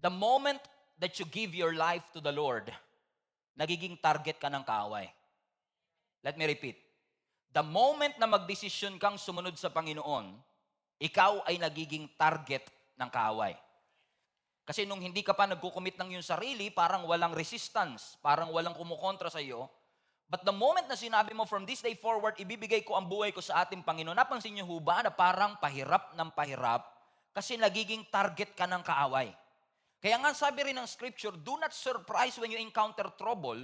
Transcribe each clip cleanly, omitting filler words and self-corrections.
The moment that you give your life to the Lord, nagiging target ka ng kaaway. Let me repeat. The moment na magdesisyon kang sumunod sa Panginoon, ikaw ay nagiging target ng kaaway. Kasi nung hindi ka pa nagkukumit ng iyong sarili, parang walang resistance, parang walang kumukontra sa iyo. But the moment na sinabi mo, from this day forward, ibibigay ko ang buhay ko sa ating Panginoon, napansin niyo ho ba na parang pahirap ng pahirap kasi nagiging target ka ng kaaway. Kaya nga sabi rin ng scripture, do not surprise when you encounter trouble.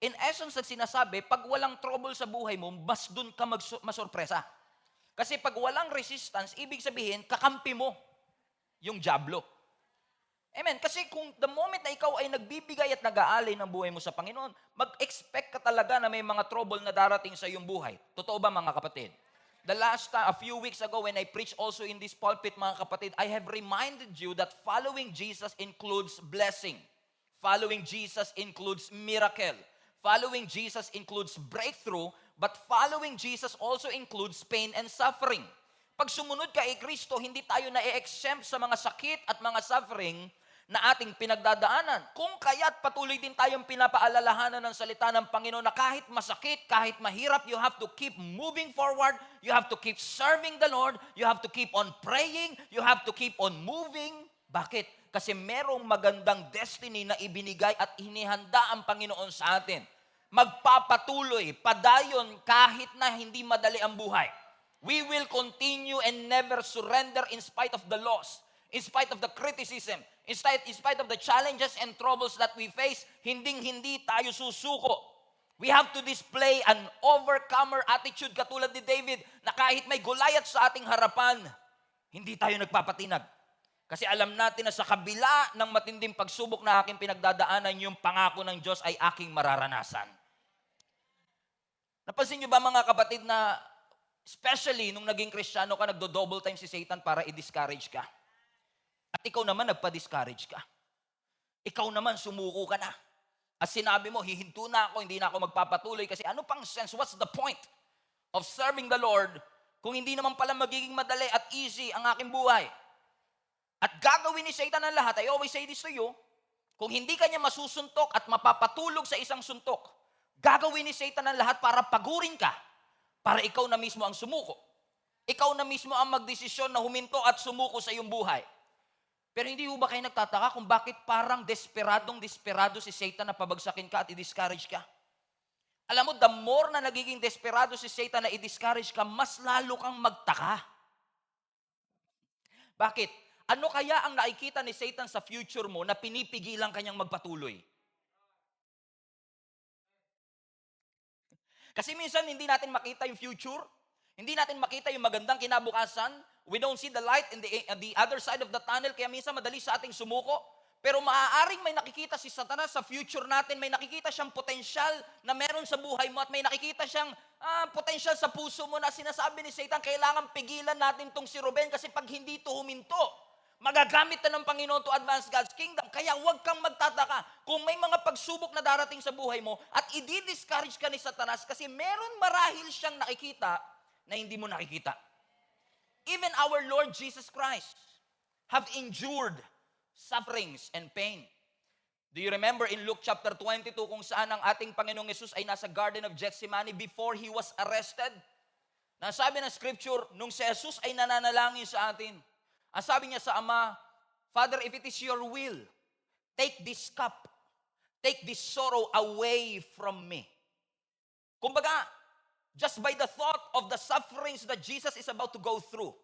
In essence, at sinasabi, pag walang trouble sa buhay mo, mas dun ka masurpresa. Kasi pag walang resistance, ibig sabihin, kakampi mo yung dyablo. Amen. Kasi kung the moment na ikaw ay nagbibigay at nag-aalay ng buhay mo sa Panginoon, mag-expect ka talaga na may mga trouble na darating sa iyong buhay. Totoo ba mga kapatid? A few weeks ago when I preached also in this pulpit, mga kapatid, I have reminded you that following Jesus includes blessing. Following Jesus includes miracle. Following Jesus includes breakthrough, but following Jesus also includes pain and suffering. Pag sumunod ka kay Kristo, hindi tayo na-exempt sa mga sakit at mga suffering na ating pinagdadaanan. Kung kaya't patuloy din tayong pinapaalalahanan ng salita ng Panginoon na kahit masakit, kahit mahirap, you have to keep moving forward, you have to keep serving the Lord, you have to keep on praying, you have to keep on moving. Bakit? Kasi merong magandang destiny na ibinigay at inihanda ang Panginoon sa atin. Magpapatuloy, padayon kahit na hindi madali ang buhay. We will continue and never surrender in spite of the loss, in spite of the criticism, in spite of the challenges and troubles that we face. Hindi tayo susuko. We have to display an overcomer attitude katulad ni David na kahit may Goliath sa ating harapan, hindi tayo nagpapatinag. Kasi alam natin na sa kabila ng matinding pagsubok na aking pinagdadaanan, yung pangako ng Diyos ay aking mararanasan. Napansin niyo ba mga kapatid na especially nung naging Kristiyano ka, nagdo-double time si Satan para i-discourage ka. At ikaw naman nagpa-discourage ka. Ikaw naman sumuko ka na. At sinabi mo, hihinto na ako, hindi na ako magpapatuloy kasi ano pang sense, what's the point of serving the Lord kung hindi naman pala magiging madali at easy ang aking buhay? At gagawin ni Satan ang lahat, I always say this to you, kung hindi ka niya masusuntok at mapapatulog sa isang suntok, gagawin ni Satan ang lahat para pagurin ka, para ikaw na mismo ang sumuko. Ikaw na mismo ang magdesisyon na huminto at sumuko sa iyong buhay. Pero hindi ho ba kayo nagtataka kung bakit parang desperado si Satan na pabagsakin ka at i-discourage ka? Alam mo, the more na nagiging desperado si Satan na i-discourage ka, mas lalo kang magtaka. Bakit? Ano kaya ang nakikita ni Satan sa future mo na pinipigilan kanyang magpatuloy? Kasi minsan hindi natin makita yung future, hindi natin makita yung magandang kinabukasan, we don't see the light in the other side of the tunnel, kaya minsan madali sa ating sumuko. Pero maaaring may nakikita si Satanas sa future natin, may nakikita siyang potensyal na meron sa buhay mo at may nakikita siyang potensyal sa puso mo na sinasabi ni Satan, kailangan pigilan natin tong si Ruben kasi pag hindi ito huminto, magagamit na ng Panginoon to advance God's kingdom. Kaya huwag kang magtataka kung may mga pagsubok na darating sa buhay mo at i-discourage ka ni Satanas kasi meron marahil siyang nakikita na hindi mo nakikita. Even our Lord Jesus Christ have endured sufferings and pain. Do you remember in Luke chapter 22 kung saan ang ating Panginoong Yesus ay nasa Garden of Gethsemane before He was arrested? Nasabi ng scripture, nung si Jesus ay nananalangin sa atin, ang sabi niya sa Ama, Father, if it is your will, take this cup, take this sorrow away from me. Kumbaga, just by the thought of the sufferings that Jesus is about to go through,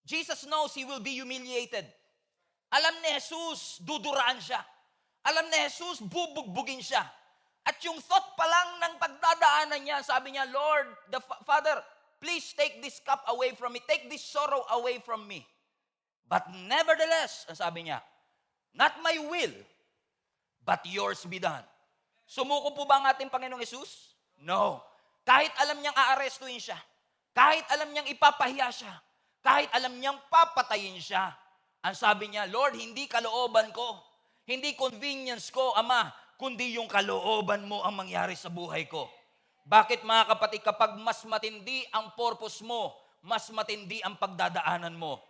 Jesus knows He will be humiliated. Alam ni Jesus, duduraan siya. Alam ni Jesus, bubugbugin siya. At yung thought pa lang ng pagdadaanan niya, sabi niya, Lord, Father, please take this cup away from me. Take this sorrow away from me. But nevertheless, sabi niya, not my will, but yours be done. Sumuko po ba ang ating Panginoong Yesus? No. Kahit alam niyang aarestuin siya, kahit alam niyang ipapahiya siya, kahit alam niyang papatayin siya, ang sabi niya, Lord, hindi kalooban ko, hindi convenience ko, Ama, kundi yung kalooban mo ang mangyari sa buhay ko. Bakit mga kapatid, kapag mas matindi ang purpose mo, mas matindi ang pagdadaanan mo.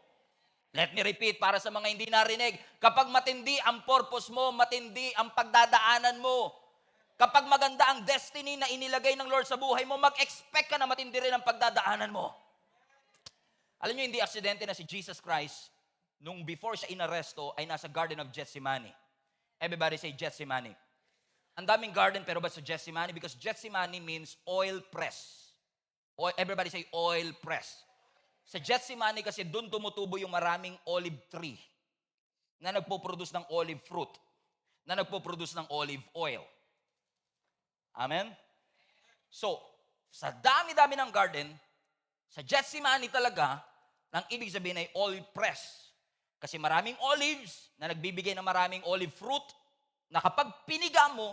Let me repeat para sa mga hindi narinig. Kapag matindi ang purpose mo, matindi ang pagdadaanan mo. Kapag maganda ang destiny na inilagay ng Lord sa buhay mo, mag-expect ka na matindi rin ang pagdadaanan mo. Alam niyo, hindi aksidente na si Jesus Christ, nung before siya inaresto, ay nasa Garden of Gethsemane. Everybody say Gethsemane. Ang daming garden, pero ba't sa Gethsemane? Because Gethsemane means oil press. Everybody say oil press. Sa Gethsemane kasi doon tumutubo yung maraming olive tree na nagpo-produce ng olive fruit, na nagpo-produce ng olive oil. Amen? So, sa dami-dami ng garden, sa Gethsemane talaga, ang ibig sabihin ay oil press. Kasi maraming olives na nagbibigay ng maraming olive fruit na kapag piniga mo,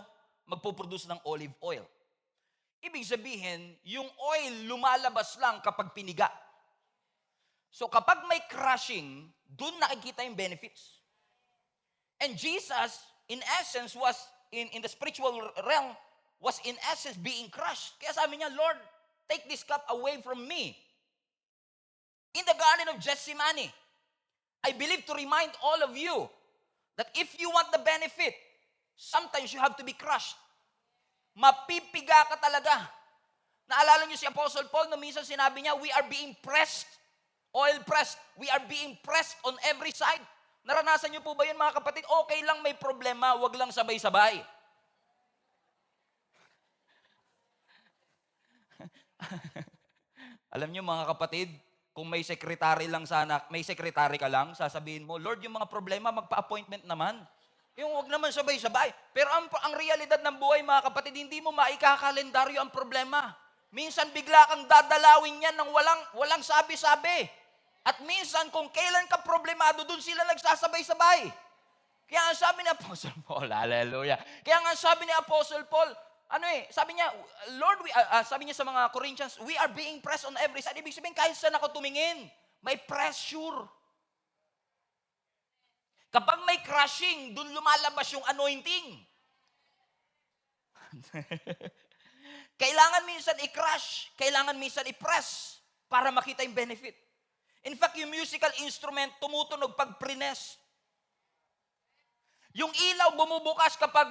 magpo-produce ng olive oil. Ibig sabihin, yung oil lumalabas lang kapag piniga. So kapag may crushing, dun nakikita yung benefits. And Jesus, in essence, was in the spiritual realm, was in essence being crushed. Kaya sabi niya, Lord, take this cup away from me. In the Garden of Gethsemane, I believe to remind all of you that if you want the benefit, sometimes you have to be crushed. Mapipiga ka talaga. Naalala niyo si Apostle Paul, no, minsan sinabi niya, we are being pressed, oil pressed. We are being pressed on every side. Naranasan niyo po ba yun, mga kapatid? Okay lang may problema, wag lang sabay-sabay. Alam niyo, mga kapatid, kung may sekretary lang sana, may sekretary ka lang, sasabihin mo, Lord, yung mga problema, magpa-appointment naman. Yung wag naman sabay-sabay. Pero ang realidad ng buhay, mga kapatid, hindi mo maikakalendaryo ang problema. Minsan bigla kang dadalawin yan ng walang sabi-sabi. At minsan kung kailan ka problemado, dun sila nagsasabay-sabay. Kaya ang sabi ni Apostle Paul, hallelujah. Kaya nga sabi ni Apostle Paul, sabi niya, Lord, sabi niya sa mga Corinthians, we are being pressed on every side. Ibig sabihin, kahit saan ako tumingin, may pressure. Kapag may crushing, dun lumalabas yung anointing. Kailangan minsan i-crush, kailangan minsan i-press para makita yung benefit. In fact, yung musical instrument tumutunog pag prines. Yung ilaw bumubukas kapag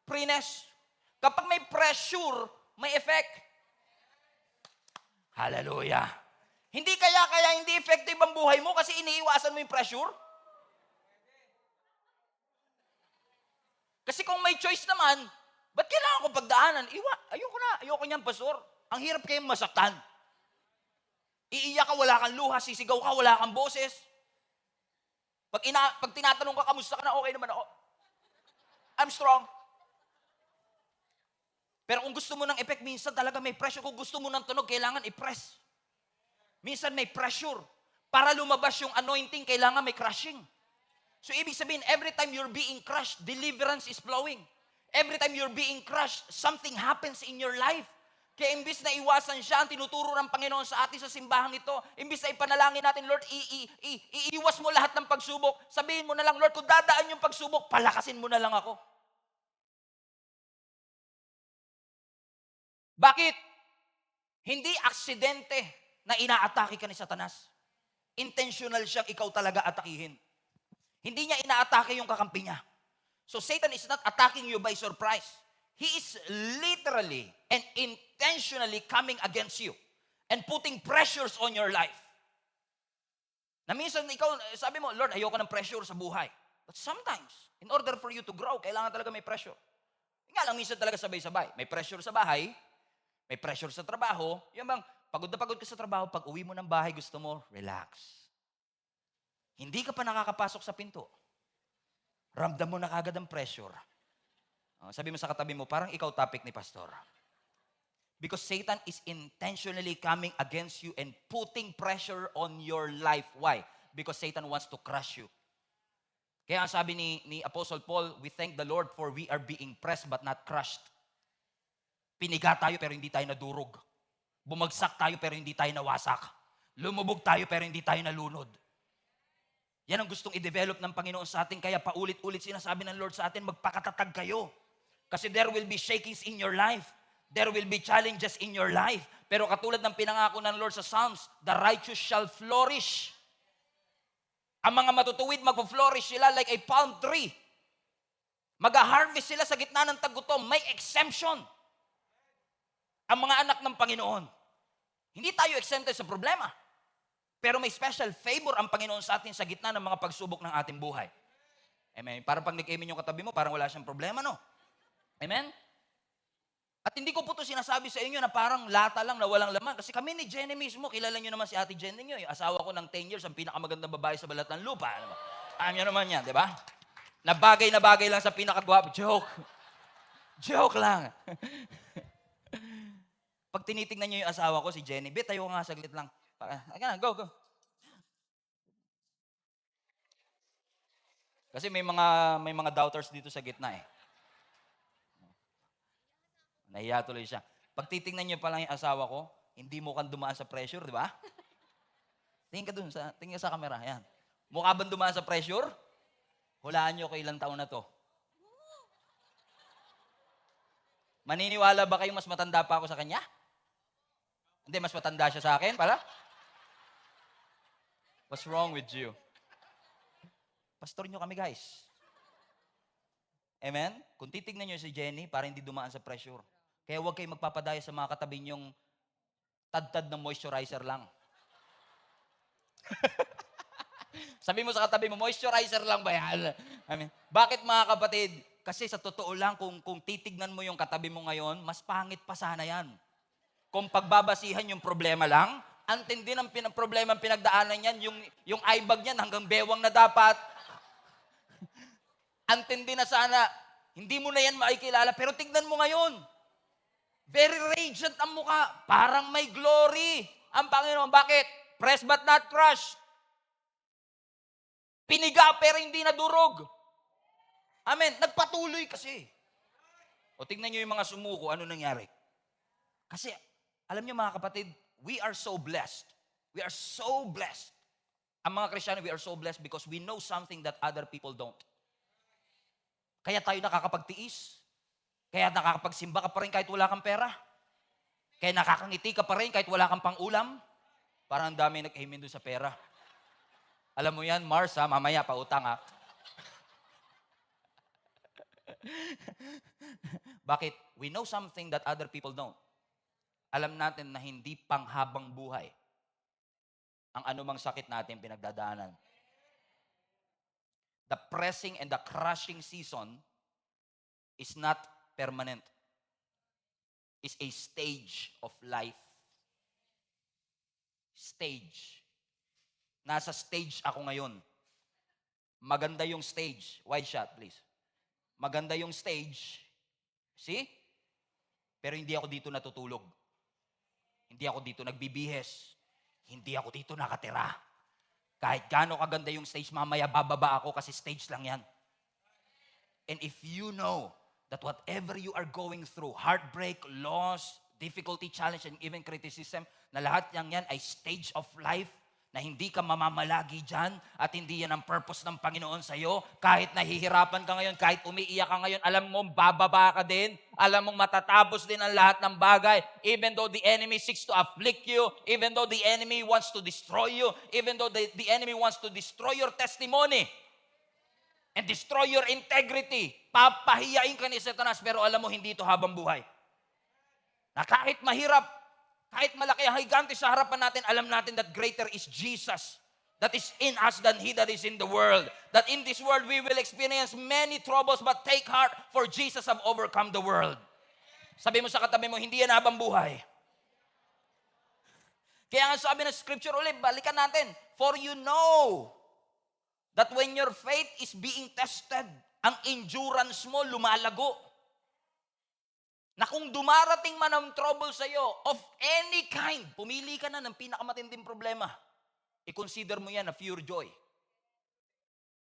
prines. Kapag may pressure, may effect. Hallelujah. Hindi kaya hindi effective ang buhay mo kasi iniiwasan mo yung pressure? Kasi kung may choice naman, ba't kailangan ko pagdaanan? Ayoko niyan, pastor. Ang hirap kayong masaktan. Iiyak ka, wala kang luha, sisigaw ka, wala kang boses. Pag tinatanong ka, kamusta ka na, okay naman ako. I'm strong. Pero kung gusto mo ng effect, minsan talaga may pressure. Kung gusto mo ng tunog, kailangan i-press. Minsan may pressure. Para lumabas yung anointing, kailangan may crushing. So ibig sabihin, every time you're being crushed, deliverance is flowing. Every time you're being crushed, something happens in your life. Kaya imbis na iwasan siya, ang tinuturo ng Panginoon sa atin sa simbahang ito, imbis na ipanalangin natin, Lord, iiwas mo lahat ng pagsubok. Sabihin mo na lang, Lord, kung dadaan yung pagsubok, palakasin mo na lang ako. Bakit? Hindi aksidente na inaatake ka ni Satanas. Intentional siyang ikaw talaga atakihin. Hindi niya inaatake yung kakampi niya. So Satan is not attacking you by surprise. He is literally and intentionally coming against you and putting pressures on your life. Na minsan ikaw, sabi mo, Lord, ayoko ng pressure sa buhay. But sometimes, in order for you to grow, kailangan talaga may pressure. Nga lang, minsan talaga sabay-sabay. May pressure sa bahay, may pressure sa trabaho. Yung bang, pagod na pagod ka sa trabaho, pag uwi mo ng bahay, gusto mo, relax. Hindi ka pa nakakapasok sa pinto. Ramdam mo na kagad ang pressure. Sabi mo sa katabi mo, parang ikaw topic ni pastor. Because Satan is intentionally coming against you and putting pressure on your life. Why? Because Satan wants to crush you. Kaya ang sabi ni Apostle Paul, we thank the Lord for we are being pressed but not crushed. Piniga tayo pero hindi tayo nadurog. Bumagsak tayo pero hindi tayo nawasak. Lumubog tayo pero hindi tayo nalunod. Yan ang gustong i-develop ng Panginoon sa atin. Kaya paulit-ulit sinasabi ng Lord sa atin, magpakatatag kayo. Kasi there will be shakings in your life. There will be challenges in your life. Pero katulad ng pinangako ng Lord sa Psalms, the righteous shall flourish Ang mga matutuwid, mag-flourish sila like a palm tree. Mag-harvest sila sa gitna ng tagutom. May exemption. Ang mga anak ng Panginoon. Hindi tayo exempted sa problema. Pero may special favor ang Panginoon sa atin sa gitna ng mga pagsubok ng ating buhay. Amen. Parang pag nag-amen yung katabi mo, parang wala siyang problema, no? Amen? At hindi ko po ito sinasabi sa inyo na parang lata lang na walang laman. Kasi kami ni Jenny mismo, kilala nyo naman si Ate Jenny nyo. Yung asawa ko ng 10 years, ang pinakamagandang babae sa balat ng lupa. Alam nyo naman yan, di ba? Na bagay lang sa pinakagwapo. Joke. Joke lang. Pag tinitingnan nyo yung asawa ko, si Jenny, tayo nga saglit lang. Go. Kasi may mga doubters dito sa gitna eh. Nahiya tuloy siya. Pag titingnan niyo pa lang yung asawa ko, hindi mo kan dumaan sa pressure, di ba? Tingin ka sa camera, yan. Mukha bang dumaan sa pressure? Hulaan niyo kung ilang taon na to. Maniniwala ba kayo mas matanda pa ako sa kanya? Hindi, mas matanda siya sa akin, pala? What's wrong with you? Pastor nyo kami, guys. Amen? Kung titignan nyo si Jenny, para hindi dumaan sa pressure. Kaya huwag kayong magpapadaya sa mga katabi nyong tad-tad ng moisturizer lang. Sabi mo sa katabi mo, moisturizer lang ba yan? Amen. Bakit mga kapatid? Kasi sa totoo lang, kung titignan mo yung katabi mo ngayon, mas pangit pa sana yan. Kung pagbabasihan yung problema lang, antindi ng problema ang pinagdaanan yan, yung eye bag niyan hanggang bewang na dapat. Antindi na sana, hindi mo na yan makikilala, pero tignan mo ngayon. Very radiant ang mukha. Parang may glory. Ang Panginoon, bakit? Pressed but not crushed. Piniga pero hindi nadurog. Amen. Nagpatuloy kasi. O tignan nyo yung mga sumuko, ano nangyari? Kasi, alam nyo mga kapatid, we are so blessed. We are so blessed. Ang mga Kristiyano, we are so blessed because we know something that other people don't. Kaya tayo nakakapagtiis. Kaya nakakapagsimba ka pa rin kahit wala kang pera. Kaya nakakangiti ka pa rin kahit wala kang pang-ulam. Parang ang dami nag-amen doon sa pera. Alam mo yan, Mars, ha? Mamaya, pautang, ha? Bakit? We know something that other people don't. Alam natin na hindi panghabang buhay ang anumang sakit natin pinagdadaanan. The pressing and the crushing season is not permanent. It's a stage of life. Stage. Nasa stage ako ngayon. Maganda yung stage. Wide shot, please. Maganda yung stage. See? Pero hindi ako dito natutulog. Hindi ako dito nagbibihes. Hindi ako dito nakatira. Kahit gaano kaganda yung stage, mamaya bababa ako kasi stage lang yan. And if you know that whatever you are going through, heartbreak, loss, difficulty, challenge, and even criticism, na lahat yan ay stage of life, na hindi ka mamamalagi dyan at hindi yan ang purpose ng Panginoon sa'yo. Kahit nahihirapan ka ngayon, kahit umiiyak ka ngayon, alam mo, bababa ka din. Alam mong matatapos din ang lahat ng bagay. Even though the enemy seeks to afflict you, even though the enemy wants to destroy you, even though the enemy wants to destroy your testimony and destroy your integrity, papahiyain ka ni Satanas, pero alam mo, hindi ito habang buhay. Na kahit mahirap, kahit malaki ang higante sa harapan natin, alam natin that greater is Jesus that is in us than he that is in the world. That in this world we will experience many troubles, but take heart, for Jesus have overcome the world. Sabi mo sa katabi mo, hindi yan habang buhay. Kaya nga sabi ng scripture ulit, balikan natin. For you know that when your faith is being tested, ang endurance mo lumalago. Na kung dumarating man ang trouble sa iyo, of any kind, pumili ka na ng pinakamatinding problema. I-consider mo yan na pure joy.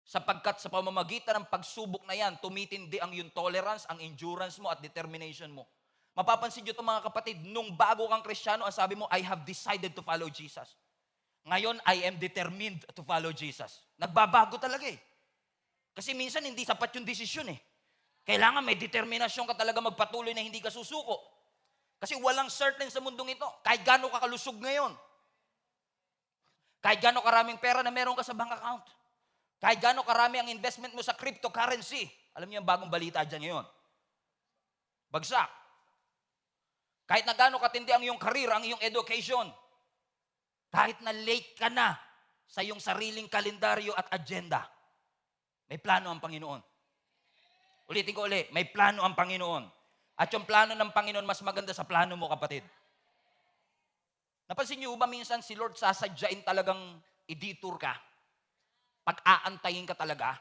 Sapagkat sa pamamagitan ng pagsubok na yan, tumitindi ang yung tolerance, ang endurance mo at determination mo. Mapapansin nyo ito mga kapatid, nung bago kang Kristiyano, ang sabi mo, I have decided to follow Jesus. Ngayon, I am determined to follow Jesus. Nagbabago talaga eh. Kasi minsan hindi sapat yung desisyon eh. Kailangan may determinasyon ka talaga magpatuloy na hindi ka susuko. Kasi walang certain sa mundong ito. Kahit gaano ka kalusog ngayon. Kahit gaano karaming pera na meron ka sa bank account. Kahit gaano karami ang investment mo sa cryptocurrency. Alam niyo yung bagong balita dyan ngayon. Bagsak. Kahit na gaano katindi ang iyong career, ang iyong education. Kahit na late ka na sa iyong sariling kalendaryo at agenda. May plano ang Panginoon. Ulitin ko ulit, may plano ang Panginoon. At yung plano ng Panginoon, mas maganda sa plano mo, kapatid. Napansin niyo ba minsan si Lord sasadyain talagang i-detour ka? Pag-aantayin ka talaga?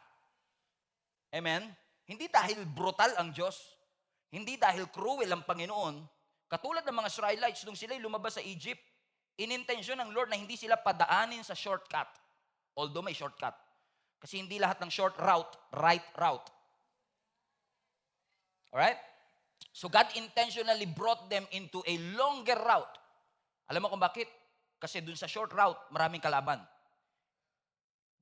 Amen? Hindi dahil brutal ang Diyos. Hindi dahil cruel ang Panginoon. Katulad ng mga Israelites, nung sila'y lumabas sa Egypt, inintensyon ng Lord na hindi sila padaanin sa shortcut. Although may shortcut. Kasi hindi lahat ng short route, right route. Alright? So God intentionally brought them into a longer route. Alam mo kung bakit? Kasi dun sa short route, maraming kalaban.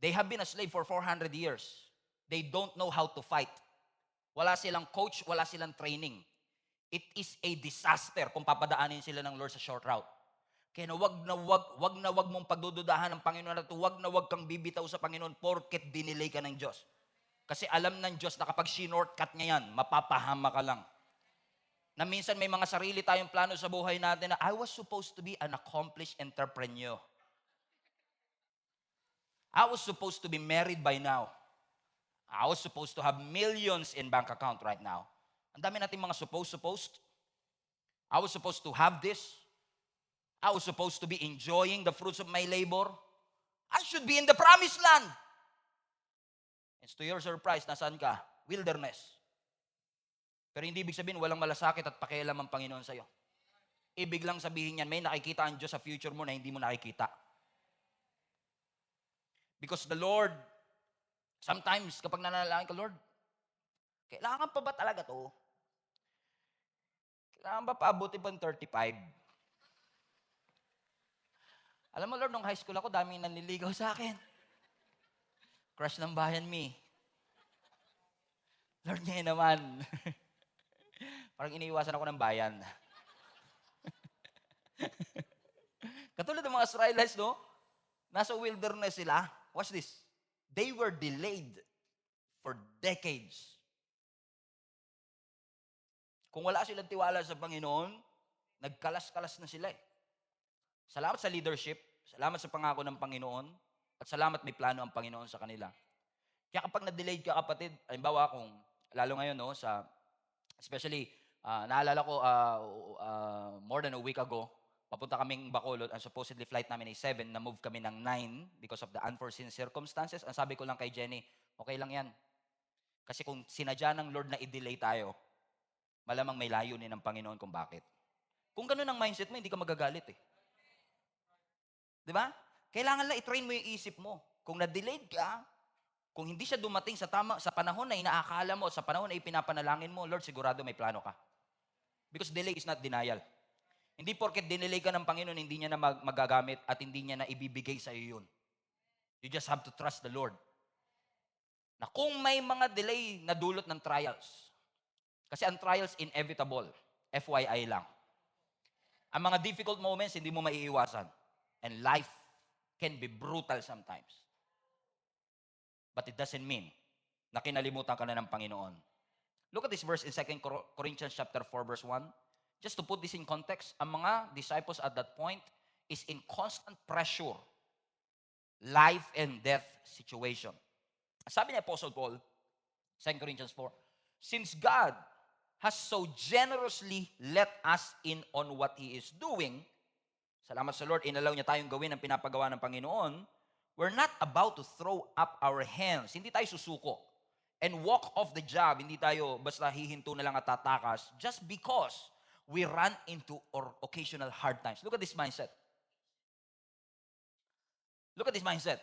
They have been a slave for 400 years. They don't know how to fight. Wala silang coach, wala silang training. It is a disaster kung papadaanin sila ng Lord sa short route. Kaya wag na wag mong pagdududahan ng Panginoon at wag na wag kang bibitaw sa Panginoon porket dinelay ka ng Diyos. Kasi alam ng Diyos na kapag shortcut niya yan, mapapahama ka lang. Na minsan may mga sarili tayong plano sa buhay natin na I was supposed to be an accomplished entrepreneur. I was supposed to be married by now. I was supposed to have millions in bank account right now. Ang dami nating mga supposed. I was supposed to have this. I was supposed to be enjoying the fruits of my labor. I should be in the promised land. And to your surprise, nasaan ka? Wilderness. Pero hindi ibig sabihin walang malasakit at pakialam ang Panginoon sa'yo. Ibig lang sabihin yan, may nakikita ang Diyos sa future mo na hindi mo nakikita. Because the Lord, sometimes kapag nanalangin ka, Lord, kailangan pa ba talaga to? Kailangan ba paabuti pa ng 35? Alam mo, Lord, nung high school ako, daming nanliligaw sa akin. Crush ng bayan, me. Lord, ngayon naman. Parang iniiwasan ako ng bayan. Katulad ng mga Israelites, no? Nasa wilderness sila. Watch this. They were delayed for decades. Kung wala silang tiwala sa Panginoon, nagkalas-kalas na sila eh. Salamat sa leadership, salamat sa pangako ng Panginoon, at salamat may plano ang Panginoon sa kanila. Kaya kapag na-delayed ka, kapatid, halimbawa kung, lalo ngayon, no, especially, naalala ko, more than a week ago, papunta kaming Bacolod, and supposedly flight namin ay 7, na-move kami ng 9 because of the unforeseen circumstances. Ang sabi ko lang kay Jenny, okay lang yan. Kasi kung sinadya ng Lord na i-delay tayo, malamang may layunin ng Panginoon kung bakit. Kung ganun ang mindset mo, hindi ka magagalit eh. Di ba? Kailangan lang i-train mo yung isip mo. Kung na-delayed ka, kung hindi siya dumating sa panahon na inaakala mo, sa panahon na ipinapanalangin mo, Lord, sigurado may plano ka. Because delay is not denial. Hindi porket dinelay ka ng Panginoon, hindi niya na magagamit at hindi niya na ibibigay sa iyo yun. You just have to trust the Lord. Na kung may mga delay na dulot ng trials, kasi ang trials inevitable, FYI lang. Ang mga difficult moments, hindi mo maiiwasan. And life can be brutal sometimes. But it doesn't mean na kinalimutan ka na ng Panginoon. Look at this verse in 2 Corinthians chapter 4, verse 1. Just to put this in context, ang mga disciples at that point is in constant pressure. Life and death situation. Sabi ni Apostle Paul, 2 Corinthians 4, since God has so generously let us in on what He is doing, salamat sa Lord, inalaw niya tayong gawin ang pinapagawa ng Panginoon, we're not about to throw up our hands. Hindi tayo susuko. And walk off the job. Hindi tayo basta hihinto na lang at tatakas just because we run into occasional hard times. Look at this mindset. Look at this mindset.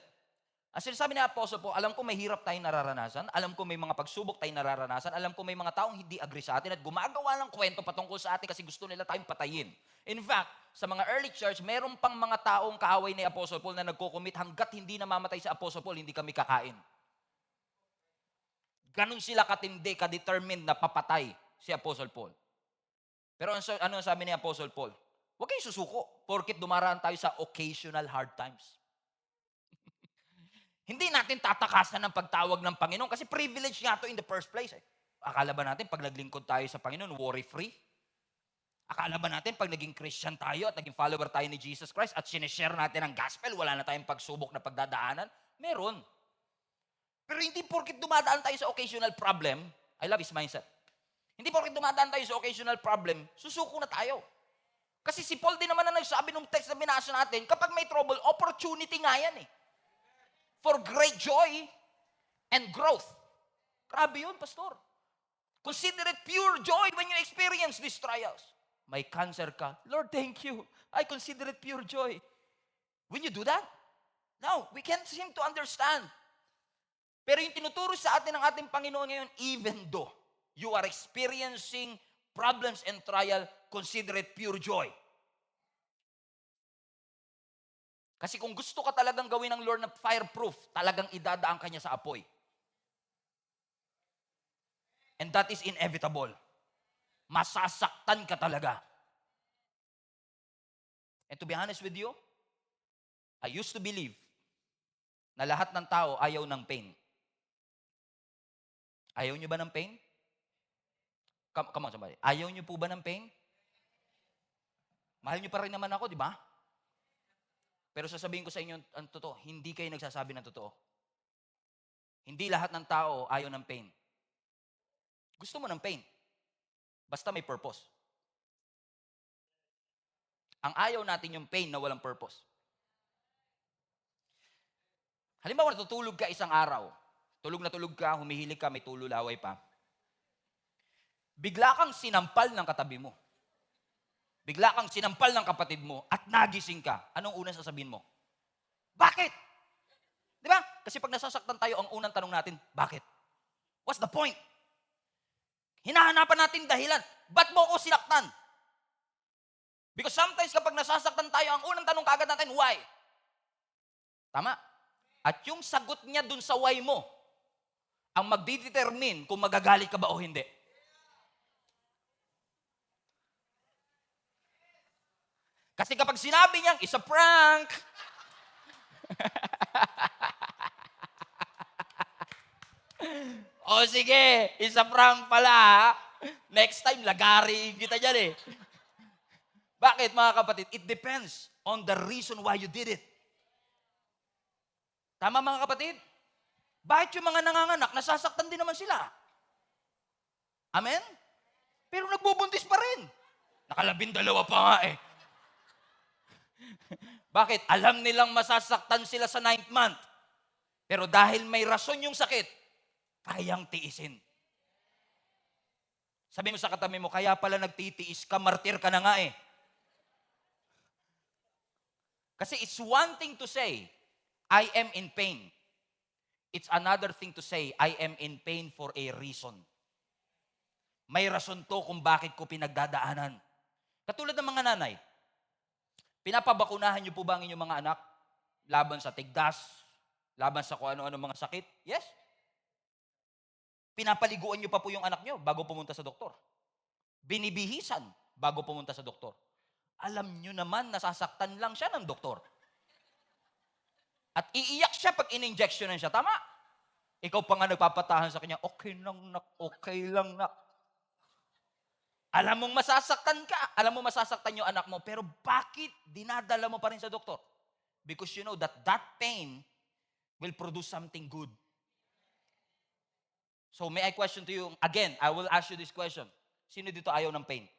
Ang sinasabi ni Apostle po, alam ko may hirap tayong nararanasan, alam ko may mga pagsubok tayong nararanasan, alam ko may mga taong hindi agree sa atin at gumagawa ng kwento patungkol sa atin kasi gusto nila tayong patayin. In fact, sa mga early church, meron pang mga taong kaaway ni Apostle Paul na nagko-commit hanggat hindi namamatay si Apostle Paul, hindi kami kakain. Ganon sila katindi, ka-determined na papatay si Apostle Paul. Pero ano sabi ni Apostle Paul? Huwag kayong susuko porket dumaraan tayo sa occasional hard times. Hindi natin tatakasan ng pagtawag ng Panginoon kasi privilege nga to in the first place. Akala ba natin pag naglingkod tayo sa Panginoon, worry-free? Akala ba natin pag naging Christian tayo at naging follower tayo ni Jesus Christ at sinishare natin ang gospel, wala na tayong pagsubok na pagdadaanan? Meron. Pero hindi porkit dumadaan tayo sa occasional problem, I love his mindset. Hindi porkit dumadaan tayo sa occasional problem, susuko na tayo. Kasi si Paul din naman na nagsabi nung text na binasa natin, kapag may trouble, opportunity nga yan eh. For great joy and growth. Grabe yun, pastor. Consider it pure joy when you experience these trials. May cancer ka. Lord, thank you. I consider it pure joy. When you do that? No, we can't seem to understand. Pero yung tinuturo sa atin ng ating Panginoon ngayon, even though you are experiencing problems and trial, consider it pure joy. Kasi kung gusto ka talagang gawin ng Lord na fireproof, talagang idadaan ka niya sa apoy. And that is inevitable. Masasaktan ka talaga. And to be honest with you, I used to believe na lahat ng tao ayaw ng pain. Ayaw niyo ba ng pain? Come on, somebody. Ayaw niyo po ba ng pain? Mahal niyo pa rin naman ako, di ba? Pero sasabihin ko sa inyo ang totoo, hindi kayo nagsasabi ng totoo. Hindi lahat ng tao ayaw ng pain. Gusto mo ng pain. Basta may purpose. Ang ayaw natin yung pain na walang purpose. Halimbawa, natutulog ka isang araw. Tulog na tulog ka, humihilig ka, may tululaway pa. Bigla kang sinampal ng katabi mo. Bigla kang sinampal ng kapatid mo at nagising ka. Anong unang sasabihin mo? Bakit? Di ba? Kasi pag nasasaktan tayo, ang unang tanong natin, bakit? What's the point? Hinahanapan natin dahilan. Ba't mo ako sinaktan? Because sometimes kapag nasasaktan tayo, ang unang tanong kaagad natin, why? Tama. At yung sagot niya dun sa why mo, ang magdidetermine kung magagalit ka ba o hindi. Kasi kapag sinabi niyang, it's a prank. O sige, it's a prank pala. Next time, lagari kita dyan eh. Bakit mga kapatid? It depends on the reason why you did it. Tama mga kapatid? Bakit yung mga nanganganak, nasasaktan din naman sila? Amen? Pero nagbubuntis pa rin. Nakalabindalawa pa nga eh. Bakit? Alam nilang masasaktan sila sa 9th month. Pero dahil may rason yung sakit, kayang tiisin. Sabi mo sa katabi mo, kaya pala nagtitiis ka, martir ka na nga eh. Kasi it's one thing to say, I am in pain. It's another thing to say, I am in pain for a reason. May rason to kung bakit ko pinagdadaanan. Katulad ng mga nanay, pinapabakunahan niyo po ba ang inyong mga anak? Laban sa tigdas, laban sa kung ano-ano mga sakit? Yes. Pinapaliguan niyo pa po yung anak niyo bago pumunta sa doktor. Binibihisan bago pumunta sa doktor. Alam niyo naman, nasasaktan lang siya ng doktor. At iiyak siya pag in-injectionan siya. Tama? Ikaw pa nga nagpapatahan sa kanya, okay lang nak, okay lang nak. Alam mong masasaktan ka, alam mo masasaktan yung anak mo, pero bakit dinadala mo pa rin sa doktor? Because you know that pain will produce something good. So may I question to you, again, I will ask you this question. Sino dito ayaw ng pain?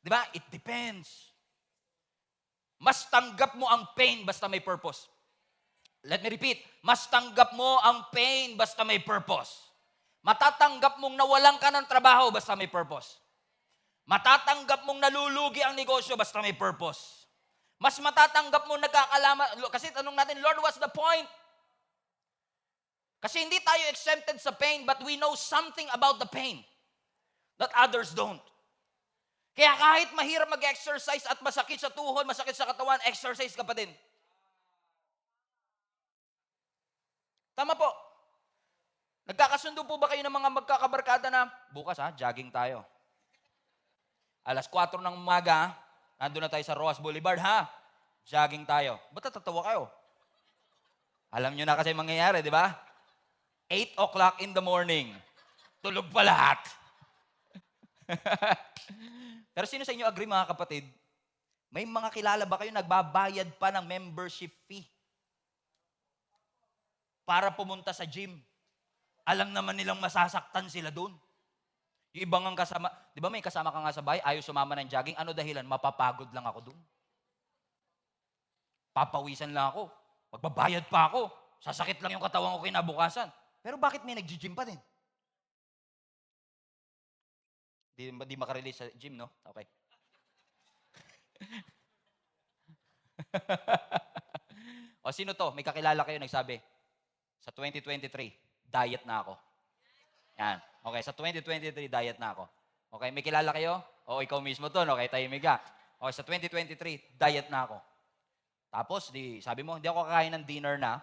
Di ba? It depends. Mas tanggap mo ang pain basta may purpose. Let me repeat. Mas tanggap mo ang pain basta may purpose. Matatanggap mong nawalan ka ng trabaho basta may purpose. Matatanggap mong nalulugi ang negosyo basta may purpose. Mas matatanggap mong nagkakalama. Kasi tanong natin, Lord, what's the point? Kasi hindi tayo exempted sa pain, but we know something about the pain that others don't. Kaya kahit mahirap mag-exercise at masakit sa tuhod, masakit sa katawan, exercise ka pa din. Tama po. Nagkakasundo po ba kayo ng mga magkakabarkada na, bukas jogging tayo. Alas 4 ng umaga, nandun na tayo sa Roas Boulevard, Jogging tayo. Ba't natatawa kayo? Alam nyo na kasi mangyayari, di ba? 8 o'clock in the morning. Tulog pa lahat. Pero sino sa inyo agree, mga kapatid? May mga kilala ba kayo nagbabayad pa ng membership fee para pumunta sa gym? Alam naman nilang masasaktan sila doon. Yung ibang ang kasama, di ba may kasama ka nga sa bahay, ayaw sumama ng jogging, ano dahilan? Mapapagod lang ako doon. Papawisan lang ako. Magbabayad pa ako. Sasakit lang yung katawan ko kinabukasan. Pero bakit may nag-gym pa din? Di makarelate sa gym, no? Okay. O sino to? May kakilala kayo nagsabi, sa 2023, diet na ako. Yan. Okay, sa 2023, diet na ako. Okay, may kilala kayo? O ikaw mismo to, no? Kay tahimik ka. Okay, sa 2023, diet na ako. Tapos, sabi mo, hindi ako kakain ng dinner na.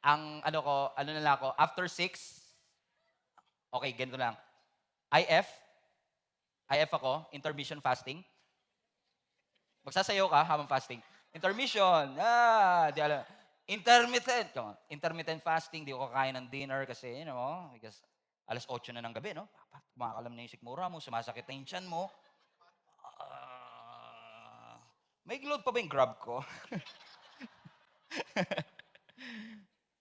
Ano na lang ako, after 6, okay, ganito lang. IF ako, intermission fasting. Magsasayaw ka habang fasting. Intermission, di alam. Intermittent fasting, di ako kakain ng dinner kasi, because alas 8 na ng gabi, no? Kumakalam na yung sikmura mo, sumasakit na yung tiyan mo. May load pa ba yung grab ko?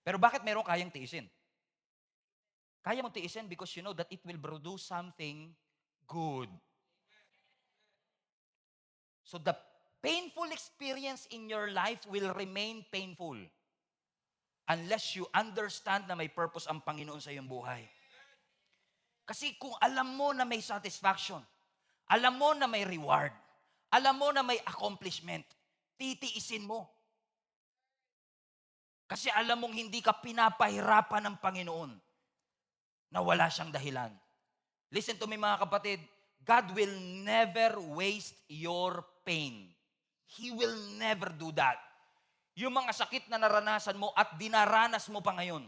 Pero bakit meron kayang tiisin? Kaya mong tiisin because you know that it will produce something good. So the painful experience in your life will remain painful unless you understand na may purpose ang Panginoon sa iyong buhay. Kasi kung alam mo na may satisfaction, alam mo na may reward, alam mo na may accomplishment, titiisin mo. Kasi alam mong hindi ka pinapahirapan ng Panginoon na wala siyang dahilan. Listen to me, mga kapatid. God will never waste your pain. He will never do that. Yung mga sakit na naranasan mo at dinaranas mo pa ngayon,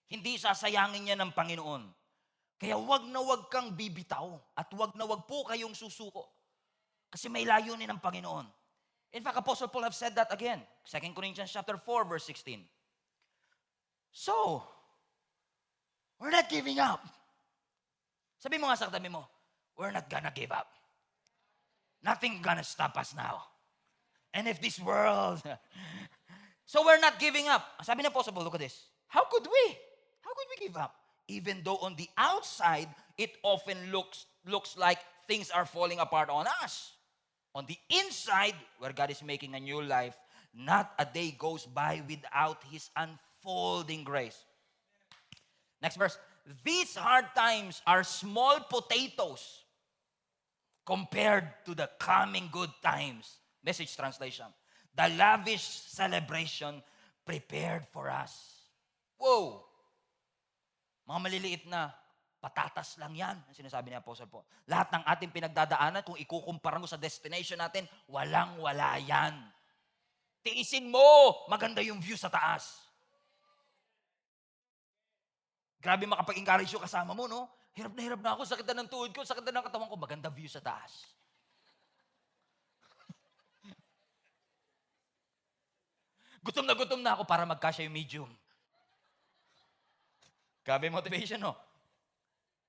hindi sasayangin niya ng Panginoon. Kaya wag na wag kang bibitaw at wag na wag po kayong susuko. Kasi may layunin ng Panginoon. In fact, Apostle Paul have said that again. 2 Corinthians chapter 4, verse 16. So, we're not giving up. Sabi mo nga sa katabi mo, we're not gonna give up. Nothing gonna stop us now. And if this world... So we're not giving up. Sabi ng Apostle Paul, look at this. How could we? How could we give up? Even though on the outside, it often looks like things are falling apart on us. On the inside, where God is making a new life, not a day goes by without His unfolding grace. Next verse. These hard times are small potatoes compared to the coming good times. Message translation. The lavish celebration prepared for us. Whoa! Mga maliliit na patatas lang yan, ang sinasabi ni Apostle Paul. Lahat ng ating pinagdadaanan, kung ikukumpara mo sa destination natin, walang-wala yan. Tiisin mo, maganda yung view sa taas. Grabe makapag-encourage yung kasama mo, no? Hirap na ako, sakit na ng tuhod ko, sakit na ng katawan ko, maganda view sa taas. Gutom na ako para magkasya yung medium. Grabe motivation, no?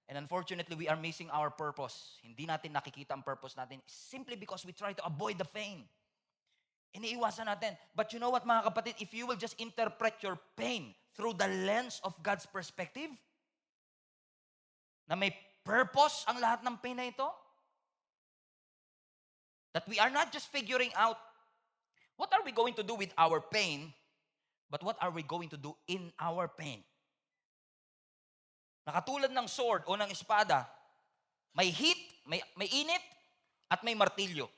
And unfortunately, we are missing our purpose. Hindi natin nakikita ang purpose natin simply because we try to avoid the pain. Iniiwasan natin. But you know what, mga kapatid? If you will just interpret your pain through the lens of God's perspective, na may purpose ang lahat ng pain na ito, that we are not just figuring out what are we going to do with our pain, but what are we going to do in our pain. Nakatulad ng sword o ng espada, may heat, may init, at may martilyo.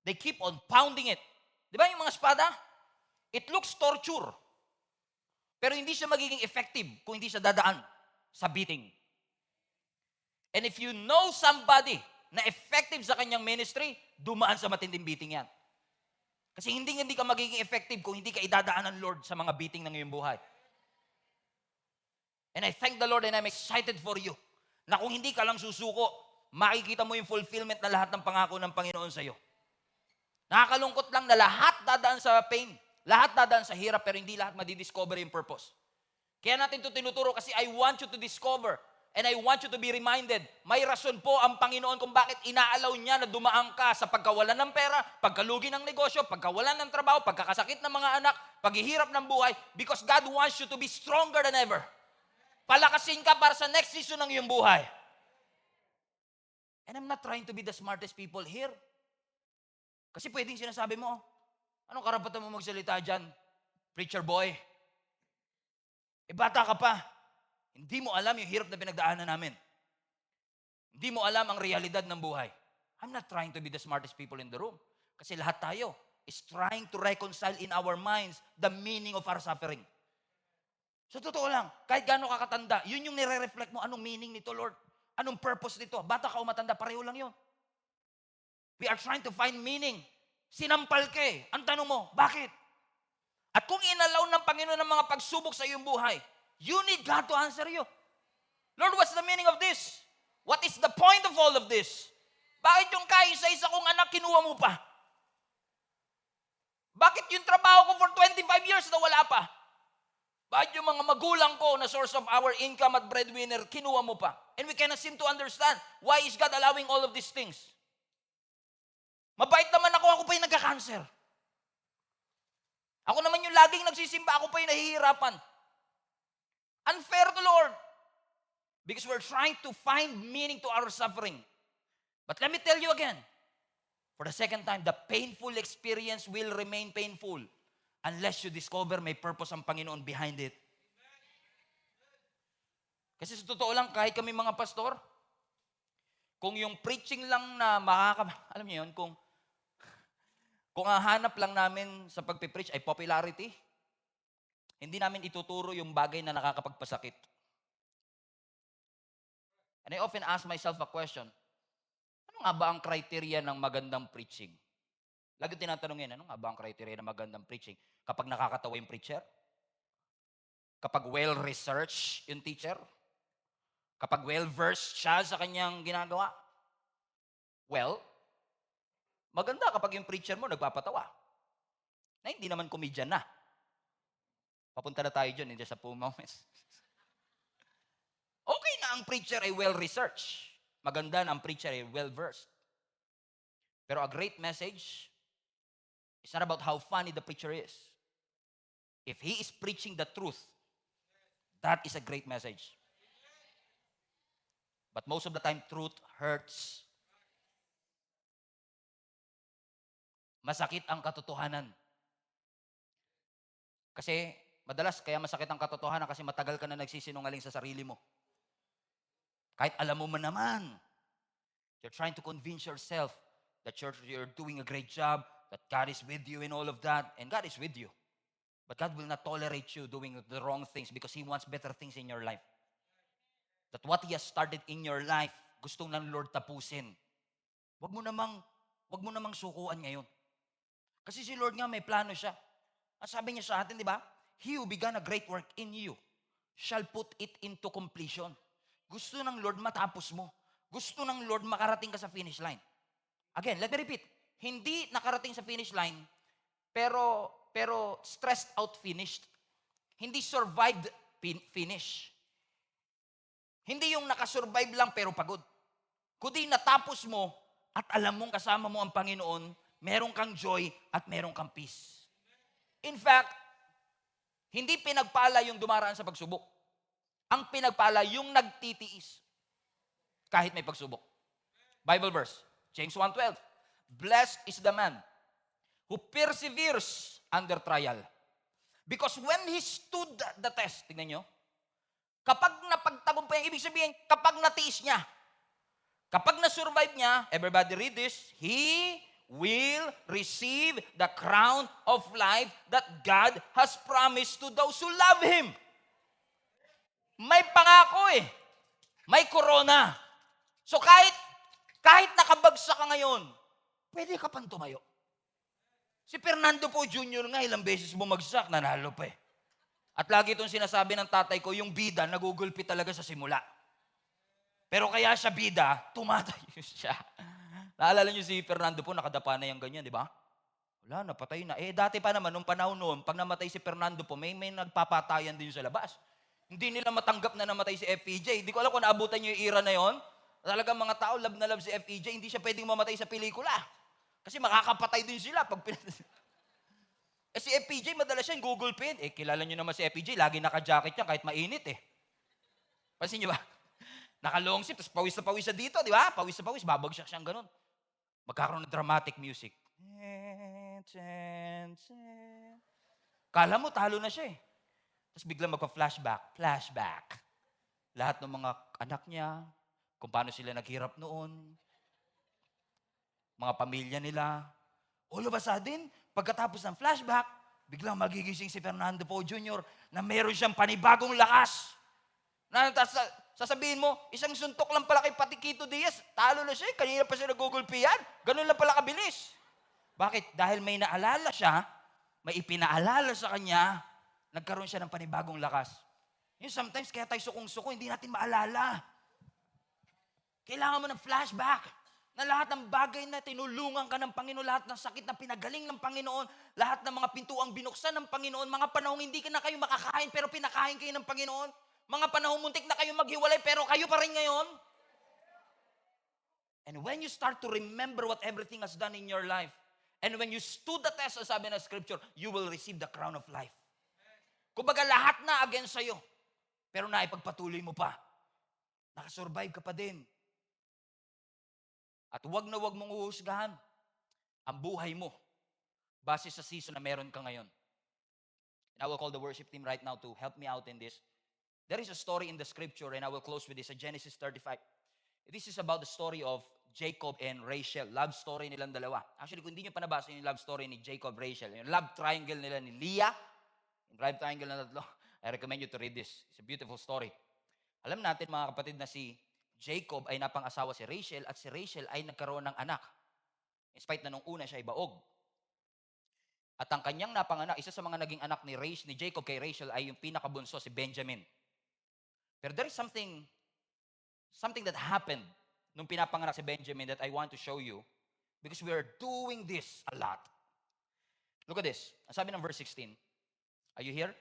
They keep on pounding it. Di ba yung mga espada? It looks torture. Pero hindi siya magiging effective kung hindi siya dadaan sa beating. And if you know somebody na effective sa kanyang ministry, dumaan sa matinding beating yan. Kasi hindi ka magiging effective kung hindi ka idadaan ng Lord sa mga beating ng iyong buhay. And I thank the Lord and I'm excited for you na kung hindi ka lang susuko, makikita mo yung fulfillment na lahat ng pangako ng Panginoon sa iyo. Nakakalungkot lang na lahat dadaan sa pain. Lahat dadaan sa hirap, pero hindi lahat madidiscover yung purpose. Kaya natin ito tinuturo kasi I want you to discover and I want you to be reminded. May rason po ang Panginoon kung bakit inaalaw niya na dumaan ka sa pagkawalan ng pera, pagkalugi ng negosyo, pagkawalan ng trabaho, pagkakasakit ng mga anak, paghihirap ng buhay, because God wants you to be stronger than ever. Palakasin ka para sa next season ng iyong buhay. And I'm not trying to be the smartest people here. Kasi pwedeng sinasabi mo, anong karapatan mo magsalita dyan, preacher boy? Bata ka pa. Hindi mo alam yung hirap na pinagdaanan namin. Hindi mo alam ang realidad ng buhay. I'm not trying to be the smartest people in the room. Kasi lahat tayo is trying to reconcile in our minds the meaning of our suffering. So totoo lang, kahit gaano kakatanda, yun yung nire-reflect mo, anong meaning nito, Lord? Anong purpose nito? Bata ka o matanda, pareho lang yun. We are trying to find meaning. Sinampal ka eh. Ang tanong mo, bakit? At kung inalaw ng Panginoon ng mga pagsubok sa iyong buhay, you need God to answer you. Lord, what's the meaning of this? What is the point of all of this? Bakit yung kaisa-isa kong anak kinuha mo pa? Bakit yung trabaho ko for 25 years na wala pa? Bakit yung mga magulang ko na source of our income at breadwinner, kinuha mo pa? And we cannot seem to understand why is God allowing all of these things. Mabait naman ako pa yung nagka-cancer. Ako naman yung laging nagsisimba, ako pa yung nahihirapan. Unfair to Lord. Because we're trying to find meaning to our suffering. But let me tell you again, for the second time, the painful experience will remain painful unless you discover may purpose ang Panginoon behind it. Kasi sa totoo lang, kahit kami mga pastor, kung yung preaching lang na alam niyo yun, kung ang hanap lang namin sa pagpipreach ay popularity, hindi namin ituturo yung bagay na nakakapagpasakit. And I often ask myself a question, ano nga ba ang criteria ng magandang preaching? Lagi tinatanong yan, ano nga ba ang criteria ng magandang preaching? Kapag nakakatawa yung preacher? Kapag well-researched yung teacher? Kapag well-versed siya sa kanyang ginagawa? Well, maganda kapag yung preacher mo nagpapatawa. Na hindi naman comedian na. Papunta na tayo dyan, hindi sa few moments. Okay na ang preacher ay well-researched. Maganda na ang preacher ay well-versed. Pero a great message is not about how funny the preacher is. If he is preaching the truth, that is a great message. But most of the time, truth hurts. Masakit ang katotohanan. Kasi madalas kaya masakit ang katotohanan kasi matagal ka na nagsisinungaling sa sarili mo. Kahit alam mo man naman, you're trying to convince yourself that you're doing a great job, that God is with you in all of that, and God is with you. But God will not tolerate you doing the wrong things because He wants better things in your life. That what He has started in your life, gusto ng Lord tapusin. Wag mo namang sukuan ngayon. Kasi si Lord nga may plano siya. Ang sabi niya sa atin, di ba? He who began a great work in you shall put it into completion. Gusto ng Lord matapos mo. Gusto ng Lord makarating ka sa finish line. Again, let me repeat. Hindi nakarating sa finish line, pero stressed out finished. Hindi survived finish. Hindi yung nakasurvive lang pero pagod. Kundi natapos mo at alam mong kasama mo ang Panginoon, meron kang joy at meron kang peace. In fact, hindi pinagpala yung dumaraan sa pagsubok. Ang pinagpala yung nagtitiis kahit may pagsubok. Bible verse, James 1:12. Blessed is the man who perseveres under trial. Because when he stood the test, tingnan nyo, kapag napagtagumpay, ibig sabihin, kapag natiis niya, kapag na-survive niya, everybody read this, he will receive the crown of life that God has promised to those who love Him. May pangako eh. May corona. So kahit nakabagsak ka ngayon, pwede ka pang tumayo. Si Fernando po Jr. nga, ilang beses bumagsak, nanalo pa eh. At lagi itong sinasabi ng tatay ko, yung bida, nagugulpi talaga sa simula. Pero kaya siya bida, tumatayo siya. Naalala niyo si Fernando po, nakadapa na yung ganyan, di ba? Wala, napatay na. Dati pa naman, nung panahon noon, pag namatay si Fernando po, may nagpapatayan din sa labas. Hindi nila matanggap na namatay si FPJ. Hindi ko alam kung naabutan niyo yung era na yon. Talagang mga tao, love na love si FPJ, hindi siya pwedeng mamatay sa pelikula. Kasi makakapatay din sila. Si FPJ, madalas siya yung Google Pin. Kilala niyo naman si FPJ, lagi naka-jacket niya kahit mainit Pansin niyo ba? Naka-long sleeve, tapos pawis na pawis sa dito, di ba? Pawis na pawis, babagsak siyang ganun. Magkakaroon ng dramatic music. Kala mo, talo na siya Tapos biglang magpa-flashback. Flashback. Lahat ng mga anak niya, kung paano sila naghirap noon, mga pamilya nila. All of a sudden, pagkatapos ng flashback, biglang magigising si Fernando Poe Jr. na meron siyang panibagong lakas. Sasabihin mo, isang suntok lang pala kay Patikito Diaz, talo na siya, kanina pa siya nagugulpihan. Ganun lang pala kabilis. Bakit? Dahil may naalala siya, may ipinaalala sa kanya, nagkaroon siya ng panibagong lakas. Sometimes, kaya tayo sukong-suko, hindi natin maalala. Kailangan mo ng flashback na lahat ng bagay na tinulungan ka ng Panginoon, lahat ng sakit na pinagaling ng Panginoon, lahat ng mga pintuang binuksan ng Panginoon, mga panahong hindi ka na kayo makakain pero pinakain kayo ng Panginoon, mga panahong muntik na kayo maghiwalay pero kayo pa rin ngayon. And when you start to remember what everything has done in your life, and when you stood the test, as sabi ng Scripture, you will receive the crown of life. Kumbaga lahat na against sa'yo, pero naipagpatuloy mo pa. Nakasurvive ka pa din. At huwag na huwag mong uhusgahan ang buhay mo base sa season na meron ka ngayon. And I will call the worship team right now to help me out in this. There is a story in the Scripture, and I will close with this, Genesis 35. This is about the story of Jacob and Rachel. Love story nilang dalawa. Actually, kung hindi nyo pa nabasa yung love story ni Jacob, Rachel, yung love triangle nila ni Leah, yung love triangle na tatlo, I recommend you to read this. It's a beautiful story. Alam natin, mga kapatid, na si Jacob ay napang-asawa si Rachel, at si Rachel ay nagkaroon ng anak. In spite na nung una siya ay baog. At ang kanyang napanganak, isa sa mga naging anak ni Jacob kay Rachel ay yung pinakabunso, si Benjamin. Pero there is something that happened nung pinapanganak si Benjamin that I want to show you because we are doing this a lot. Look at this. Ang sabi ng verse 16. Are you here?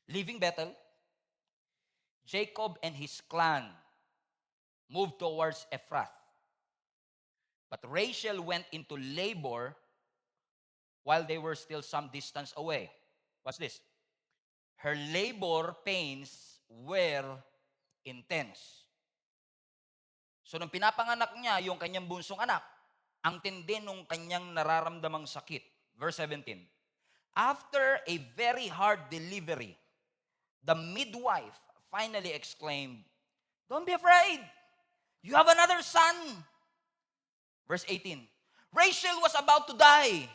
Leaving Bethel, Jacob and his clan moved towards Ephrath. But Rachel went into labor while they were still some distance away. What's this? Her labor pains were intense. So nung pinapanganak niya yung kanyang bunsong anak, ang tindi nung kanyang nararamdamang sakit. Verse 17. After a very hard delivery, the midwife finally exclaimed, "Don't be afraid. You have another son." Verse 18. Rachel was about to die,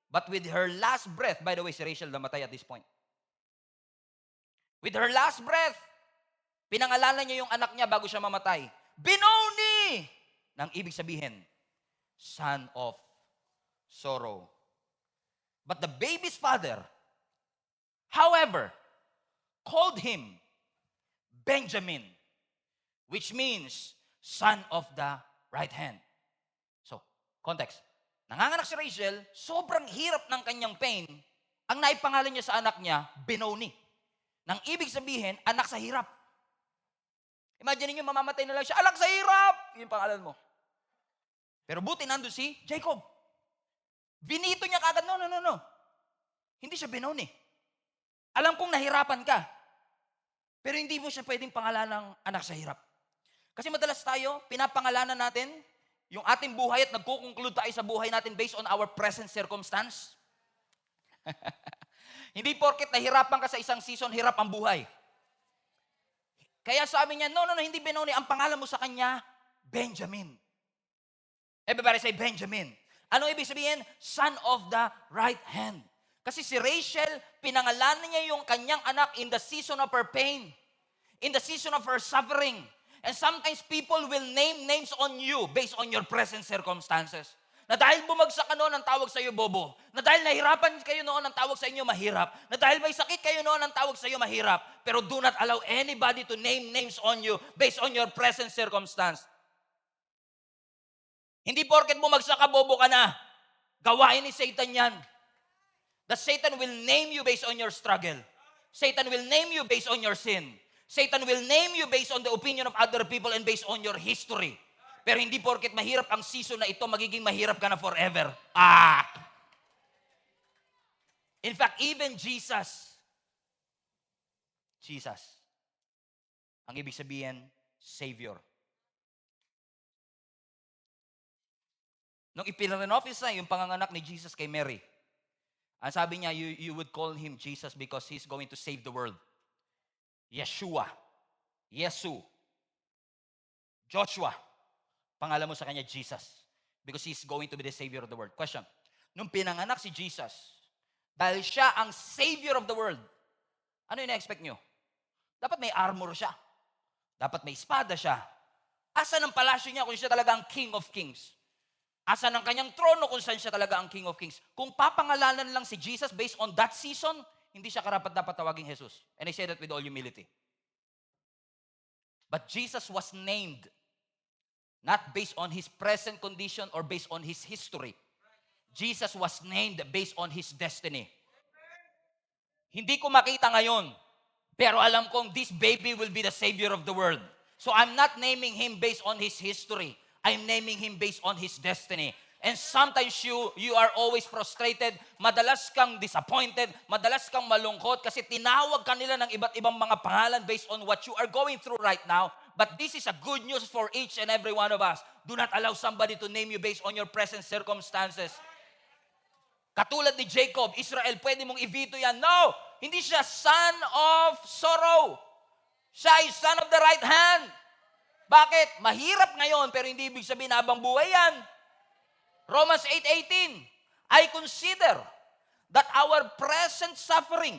but with her last breath, by the way, si Rachel namatay at this point. With her last breath, pinangalanan niya yung anak niya bago siya mamatay. Benoni! Nang ibig sabihin, son of sorrow. But the baby's father, however, called him Benjamin, which means son of the right hand. So, context. Nanganganak si Rachel, sobrang hirap ng kanyang pain, ang naipangalan niya sa anak niya, Benoni. Nang ibig sabihin, anak sa hirap. Imagine niyo, mamamatay na lang siya, anak sa hirap! Yung pangalan mo. Pero buti nandun si Jacob. Binito niya kagad, no. Hindi siya Benoni. Alam kong nahirapan ka. Pero hindi mo siya pwedeng pangalan ng anak sa hirap. Kasi madalas tayo, pinapangalanan natin yung ating buhay at nagkukonclude tayo sa buhay natin based on our present circumstance. Hindi porket nahirapan ka sa isang season, hirap ang buhay. Kaya sabi niya, no, hindi Benoni. Ang pangalan mo sa kanya, Benjamin. Everybody say Benjamin. Ano ibig sabihin? Son of the right hand. Kasi si Rachel, pinangalanan niya yung kanyang anak in the season of her pain, in the season of her suffering. And sometimes people will name names on you based on your present circumstances. Na dahil bumagsak ka noon, ang tawag sa iyo bobo. Na dahil nahirapan kayo noon, ang tawag sa inyo mahirap. Na dahil may sakit kayo noon, ang tawag sa iyo mahirap. Pero do not allow anybody to name names on you based on your present circumstance. Hindi porket bumagsak ka, bobo ka na. Gawain ni Satan yan. That Satan will name you based on your struggle. Satan will name you based on your sin. Satan will name you based on the opinion of other people and based on your history. Pero hindi porket mahirap ang season na ito, magiging mahirap ka na forever. In fact, even Jesus, ang ibig sabihin, Savior. Nung ipinag-office na yung panganganak ni Jesus kay Mary, ang sabi niya, you would call him Jesus because he's going to save the world. Yeshua, Yesu, Joshua, pangalan mo sa kanya, Jesus. Because he's going to be the Savior of the world. Question, nung pinanganak si Jesus, dahil siya ang Savior of the world, ano yung na-expect nyo? Dapat may armor siya. Dapat may espada siya. Asan ang palasyo niya kung siya talaga ang King of Kings? Asan ang kanyang trono kung saan siya talaga ang King of Kings? Kung papangalanan lang si Jesus based on that season, hindi siya karapat-dapat tawaging Jesus. And I say that with all humility. But Jesus was named not based on his present condition or based on his history. Jesus was named based on his destiny. Hindi ko makita ngayon, pero alam kong this baby will be the Savior of the world. So I'm not naming him based on his history. I'm naming him based on his destiny. And sometimes you are always frustrated, madalas kang disappointed, madalas kang malungkot kasi tinawag ka nila ng iba't ibang mga pangalan based on what you are going through right now. But this is a good news for each and every one of us. Do not allow somebody to name you based on your present circumstances. Katulad ni Jacob, Israel, pwede mong i-veto yan. No! Hindi siya son of sorrow. Siya ay son of the right hand. Bakit? Mahirap ngayon, pero hindi ibig sabihin na habang buhay yan. Romans 8:18, I consider that our present suffering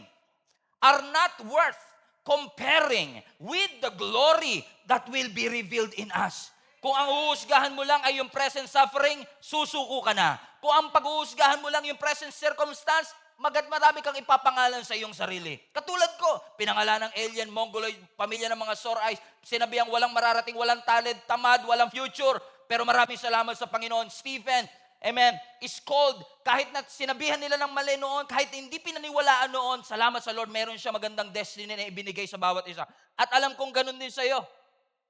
are not worth comparing with the glory that will be revealed in us. Kung ang uusgahan mo lang ay yung present suffering, susuko ka na. Kung ang pag-uusgahan mo lang yung present circumstance, marami kang ipapangalan sa iyong sarili. Katulad ko, pinangalan ng alien, mongoloid, pamilya ng mga Sorais, sinabihang walang mararating, walang talent, tamad, walang future. Pero maraming salamat sa Panginoon. Stephen, amen, is called, kahit na sinabihan nila ng mali noon, kahit hindi pinaniwalaan noon, salamat sa Lord, meron siya magandang destiny na ibinigay sa bawat isa. At alam kong ganun din sa iyo.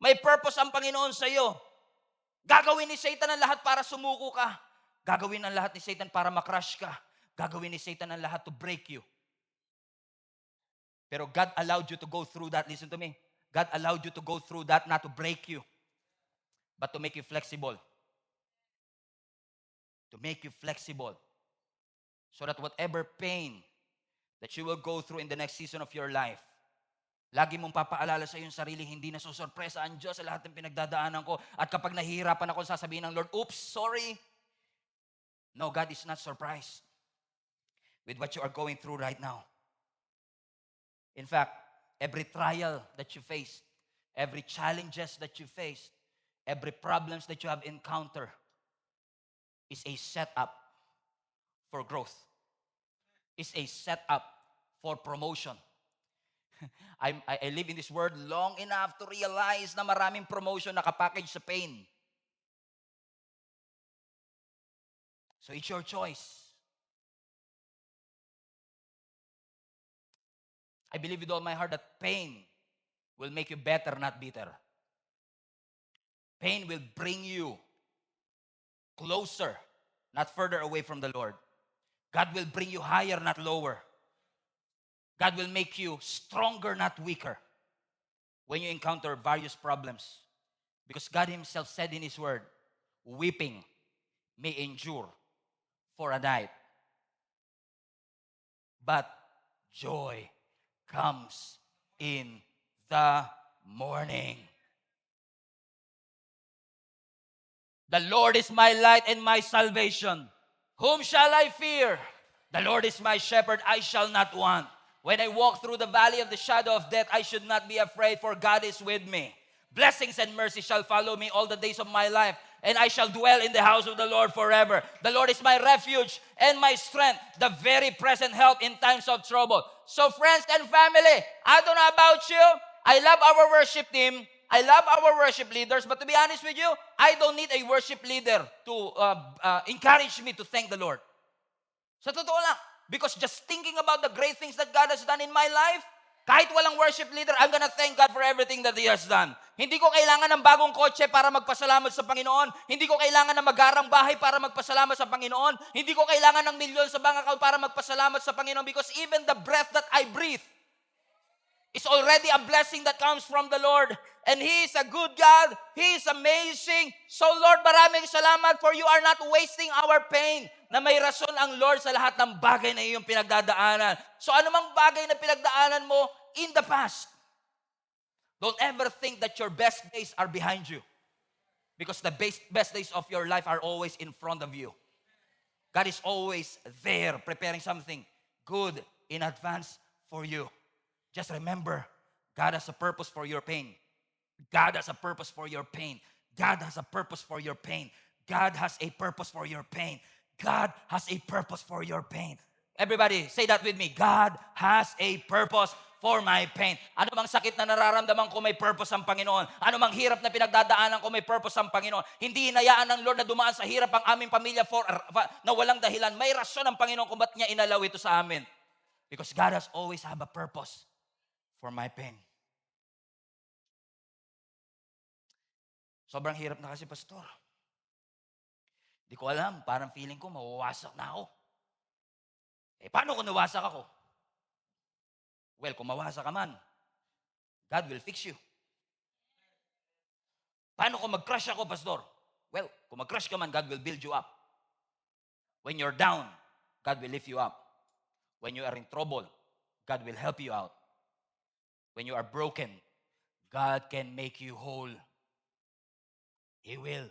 May purpose ang Panginoon sa iyo. Gagawin ni Satan ang lahat para sumuko ka. Gagawin ang lahat ni Satan para makrush ka. Gagawin ni Satan ang lahat to break you. Pero God allowed you to go through that. Listen to me. God allowed you to go through that not to break you, but to make you flexible. To make you flexible. So that whatever pain that you will go through in the next season of your life, lagi mong papaalala sa iyong sarili, hindi na susurpresa ang Diyos sa lahat ng pinagdadaanan ko. At kapag nahihirapan ako, sasabihin ng Lord, oops, sorry. No, God is not surprised with what you are going through right now. In fact, every trial that you face, every challenges that you face, every problems that you have encountered is a setup for growth. Is a setup for promotion. I live in this world long enough to realize na maraming promotion nakapackage sa pain. So it's your choice. I believe with all my heart that pain will make you better, not bitter. Pain will bring you closer, not further away from the Lord. God will bring you higher, not lower. God will make you stronger, not weaker when you encounter various problems. Because God himself said in his word, weeping may endure for a night, but joy comes in the morning. The Lord is my light and my salvation. Whom shall I fear? The Lord is my shepherd, I shall not want. When I walk through the valley of the shadow of death, I should not be afraid, for God is with me. Blessings and mercy shall follow me all the days of my life, and I shall dwell in the house of the Lord forever. The Lord is my refuge and my strength, the very present help in times of trouble. So friends and family, I don't know about you, I love our worship team. I love our worship leaders, but to be honest with you, I don't need a worship leader to encourage me to thank the Lord. Sa totoo lang. Because just thinking about the great things that God has done in my life, kahit walang worship leader, I'm gonna thank God for everything that He has done. Hindi ko kailangan ng bagong kotse para magpasalamat sa Panginoon. Hindi ko kailangan ng magarang bahay para magpasalamat sa Panginoon. Hindi ko kailangan ng milyon sa bank account para magpasalamat sa Panginoon, because even the breath that I breathe is already a blessing that comes from the Lord. And He is a good God. He is amazing. So Lord, maraming salamat for you are not wasting our pain. Na may rason ang Lord sa lahat ng bagay na iyong pinagdadaanan. So anumang bagay na pinagdaanan mo in the past, don't ever think that your best days are behind you. Because the best days of your life are always in front of you. God is always there preparing something good in advance for you. Just remember, God has a purpose for your pain. God has a purpose for your pain. God has a purpose for your pain. God has a purpose for your pain. God has a purpose for your pain. Everybody, say that with me. God has a purpose for my pain. Ano mang sakit na nararamdaman ko, may purpose ang Panginoon. Ano mang hirap na pinagdadaanan ko, may purpose ang Panginoon. Hindi hinayaan ng Lord na dumaan sa hirap ang aming pamilya na walang dahilan. May rason ang Panginoon kung ba't niya inalaw ito sa amin. Because God has always have a purpose for my pain. Sobrang hirap na kasi, Pastor. Di ko alam, parang feeling ko mawawasak na ako. Paano kung nawasak ako? Well, kung mawasak ka man, God will fix you. Paano kung mag-crush ako, Pastor? Well, kung mag-crush ka man, God will build you up. When you're down, God will lift you up. When you are in trouble, God will help you out. When you are broken, God can make you whole. He will.